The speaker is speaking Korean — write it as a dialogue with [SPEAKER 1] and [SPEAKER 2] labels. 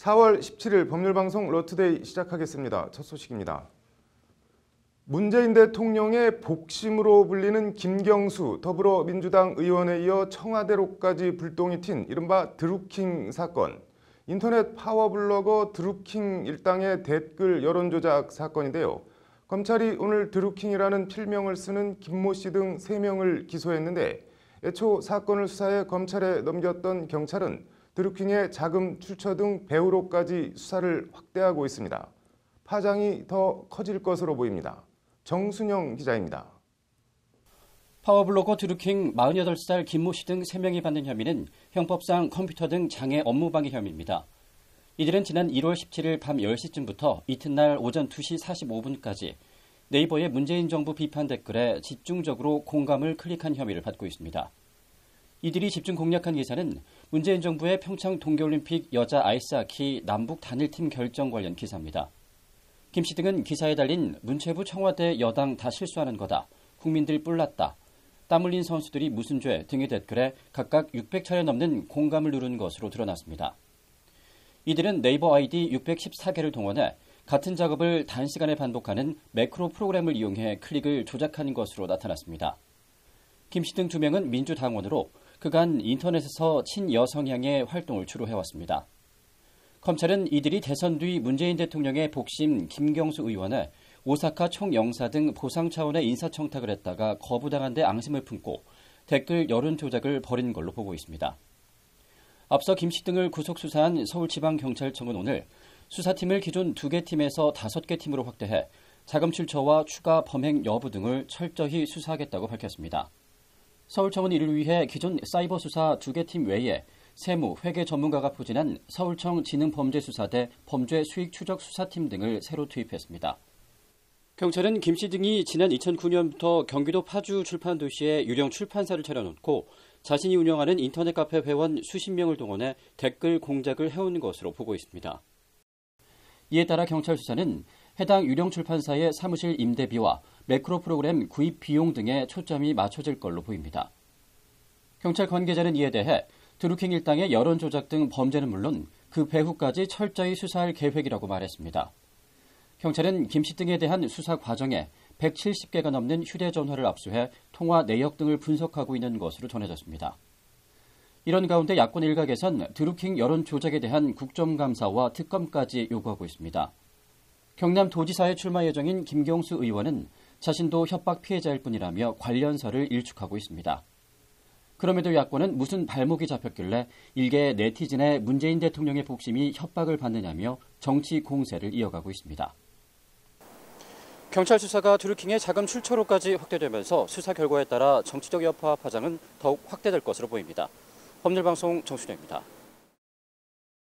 [SPEAKER 1] 4월 17일 법률방송 러투데이 시작하겠습니다. 첫 소식입니다. 문재인 대통령의 복심으로 불리는 김경수 더불어민주당 의원에 이어 청와대로까지 불똥이 튄 이른바 드루킹 사건. 인터넷 파워블로거 드루킹 일당의 댓글 여론조작 사건인데요. 검찰이 오늘 드루킹이라는 필명을 쓰는 김모 씨 등 3명을 기소했는데 애초 사건을 수사해 검찰에 넘겼던 경찰은 드루킹의 자금 출처 등 배후로까지 수사를 확대하고 있습니다. 파장이 더 커질 것으로 보입니다. 정순영 기자입니다.
[SPEAKER 2] 파워블로거 드루킹 48살 김모 씨 등 3명이 받는 혐의는 형법상 컴퓨터 등 장애 업무방해 혐의입니다. 이들은 지난 1월 17일 밤 10시쯤부터 이튿날 오전 2시 45분까지 네이버의 문재인 정부 비판 댓글에 집중적으로 공감을 클릭한 혐의를 받고 있습니다. 이들이 집중 공략한 기사는 문재인 정부의 평창 동계올림픽 여자 아이스하키 남북 단일팀 결정 관련 기사입니다. 김 씨 등은 기사에 달린 문체부 청와대 여당 다 실수하는 거다. 국민들 뿔났다. 땀 흘린 선수들이 무슨 죄 등의 댓글에 각각 600차례 넘는 공감을 누른 것으로 드러났습니다. 이들은 네이버 아이디 614개를 동원해 같은 작업을 단시간에 반복하는 매크로 프로그램을 이용해 클릭을 조작한 것으로 나타났습니다. 김 씨 등 2명은 민주당원으로 그간 인터넷에서 친여성향의 활동을 주로 해왔습니다. 검찰은 이들이 대선 뒤 문재인 대통령의 복심 김경수 의원에 오사카 총영사 등 보상 차원의 인사청탁을 했다가 거부당한 데 앙심을 품고 댓글 여론 조작을 벌인 걸로 보고 있습니다. 앞서 김 씨 등을 구속 수사한 서울지방경찰청은 오늘 수사팀을 기존 2개 팀에서 5개 팀으로 확대해 자금 출처와 추가 범행 여부 등을 철저히 수사하겠다고 밝혔습니다. 서울청은 이를 위해 기존 사이버 수사 2개 팀 외에 세무, 회계 전문가가 포진한 서울청 지능범죄수사대 범죄수익추적수사팀 등을 새로 투입했습니다. 경찰은 김 씨 등이 지난 2009년부터 경기도 파주 출판 도시에 유령 출판사를 차려놓고 자신이 운영하는 인터넷 카페 회원 수십 명을 동원해 댓글 공작을 해온 것으로 보고 있습니다. 이에 따라 경찰 수사는 해당 유령 출판사의 사무실 임대비와 매크로 프로그램 구입 비용 등에 초점이 맞춰질 걸로 보입니다. 경찰 관계자는 이에 대해 드루킹 일당의 여론 조작 등 범죄는 물론 그 배후까지 철저히 수사할 계획이라고 말했습니다. 경찰은 김 씨 등에 대한 수사 과정에 170개가 넘는 휴대전화를 압수해 통화 내역 등을 분석하고 있는 것으로 전해졌습니다. 이런 가운데 야권 일각에선 드루킹 여론 조작에 대한 국정감사와 특검까지 요구하고 있습니다. 경남도지사에 출마 예정인 김경수 의원은 자신도 협박 피해자일 뿐이라며 관련서를 일축하고 있습니다. 그럼에도 야권은 무슨 발목이 잡혔길래 일개 네티즌의 문재인 대통령의 복심이 협박을 받느냐며 정치 공세를 이어가고 있습니다. 경찰 수사가 드루킹의 자금 출처로까지 확대되면서 수사 결과에 따라 정치적 여파 파장은 더욱 확대될 것으로 보입니다. 법률방송 정순영입니다.